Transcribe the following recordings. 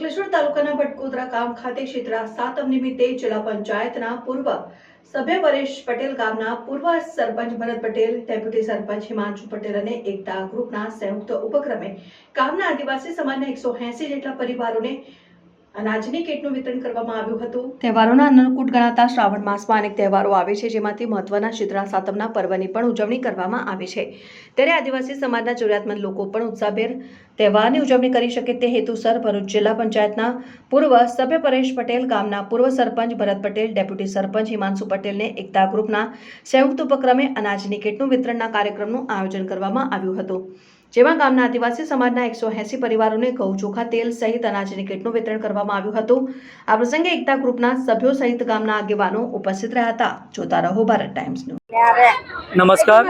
અંકલેશ્વર તાલુકાના ભટકોદરા ગામ ખાતે શીતળા સાતમ નિમિત્તે જિલ્લા પંચાયતના પૂર્વ સભ્ય પરેશ પટેલ, ગામના પૂર્વ સરપંચ ભરત પટેલ, ડેપ્યુટી સરપંચ હિમાંશુ પટેલ અને એકતા ગ્રુપના સંયુક્ત ઉપક્રમે ગામના આદિવાસી સમાજના 180 જેટલા પરિવારોને અનાજની કીટનું વિતરણ કરવામાં આવ્યું હતું। તહેવારોના અન્નકૂટ ગણાતા શ્રાવણ માસમાં અનેક તહેવારો આવે છે, જેમાંથી મહત્વના શીતળા સાતમના પર્વની પણ ઉજવણી કરવામાં આવે છે। ત્યારે આદિવાસી સમાજના જરૂરિયાતમંદ લોકો પણ ઉત્સાહભેર તહેવારની ઉજવણી કરી શકે તે હેતુસર ભરૂચ જિલ્લા પંચાયતના પૂર્વ સભ્ય પરેશ પટેલ, ગામના પૂર્વ સરપંચ ભરત પટેલ, ડેપ્યુટી સરપંચ હિમાંશુ પટેલને એકતા ગ્રુપના સંયુક્ત ઉપક્રમે અનાજની કીટનું વિતરણના કાર્યક્રમનું આયોજન કરવામાં આવ્યું હતું, જેમાં ગામના આદિવાસી સમાજના 180 પરિવારોને ઘઉં, ચોખા, તેલ સહિત અનાજની કીટનું વિતરણ કરવામાં આવ્યું હતું। આ પ્રસંગે એકતા ગ્રુપના સભ્યો સહિત ગામના આગેવાનો ઉપસ્થિત રહ્યા હતા। જોતા રહો ભારત ટાઈમ્સ ન્યૂઝ। નમસ્કાર।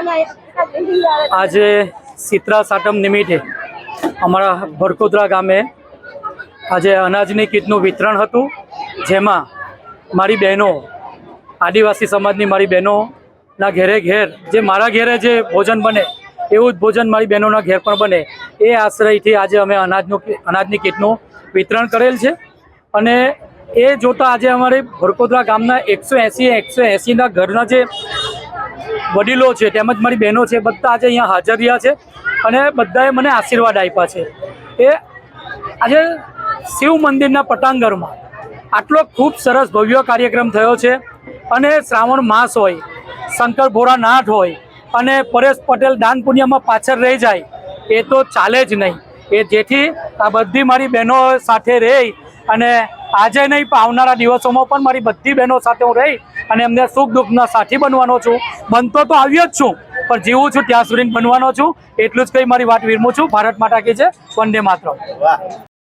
આજે શીતળા સાતમ નિમિત્તે અમારા ભટકોદરા ગામે આજે અનાજની કીટનું વિતરણ હતું, જેમાં મારી બહેનો, આદિવાસી સમાજની મારી બહેનોના ઘેરે ઘેર જે મારા ઘેરે જે ભોજન બને એવું જ ભોજન મારી બહેનોના ઘેર પણ બને એ આશ્રયથી આજે અમે અનાજની કીટનું વિતરણ કરેલ છે। અને એ જોતાં આજે અમારે ભટકોદરા ગામના 180ના ઘરના જે વડીલો છે તેમજ મારી બહેનો છે બધા આજે અહીંયા હાજર રહ્યા છે અને બધાએ મને આશીર્વાદ આપ્યા છે। એ આજે શિવ મંદિરના પટાંગણમાં આટલો ખૂબ સરસ ભવ્ય કાર્યક્રમ થયો છે અને શ્રાવણ માસ હોય, શંકર ભોળાનાથ હોય અને પરેશ પટેલ દાન પુણ્યમાં પાછળ રહી જાય એ તો ચાલે જ નહીં। એ જેથી આ બધી મારી બહેનો સાથે રહી અને આજે નહીં પણ આવનારા દિવસોમાં પણ મારી બધી બહેનો સાથે હું રહી અને એમને સુખ દુઃખના સાથી બનવાનો છું। બનતો તો આવ્યો જ છું, પણ જીવું છું ત્યાં સુધી બનવાનો છું। એટલું જ કંઈ મારી વાત વિરમું છું। ભારત માતા કી જય, વંદે માતરમ।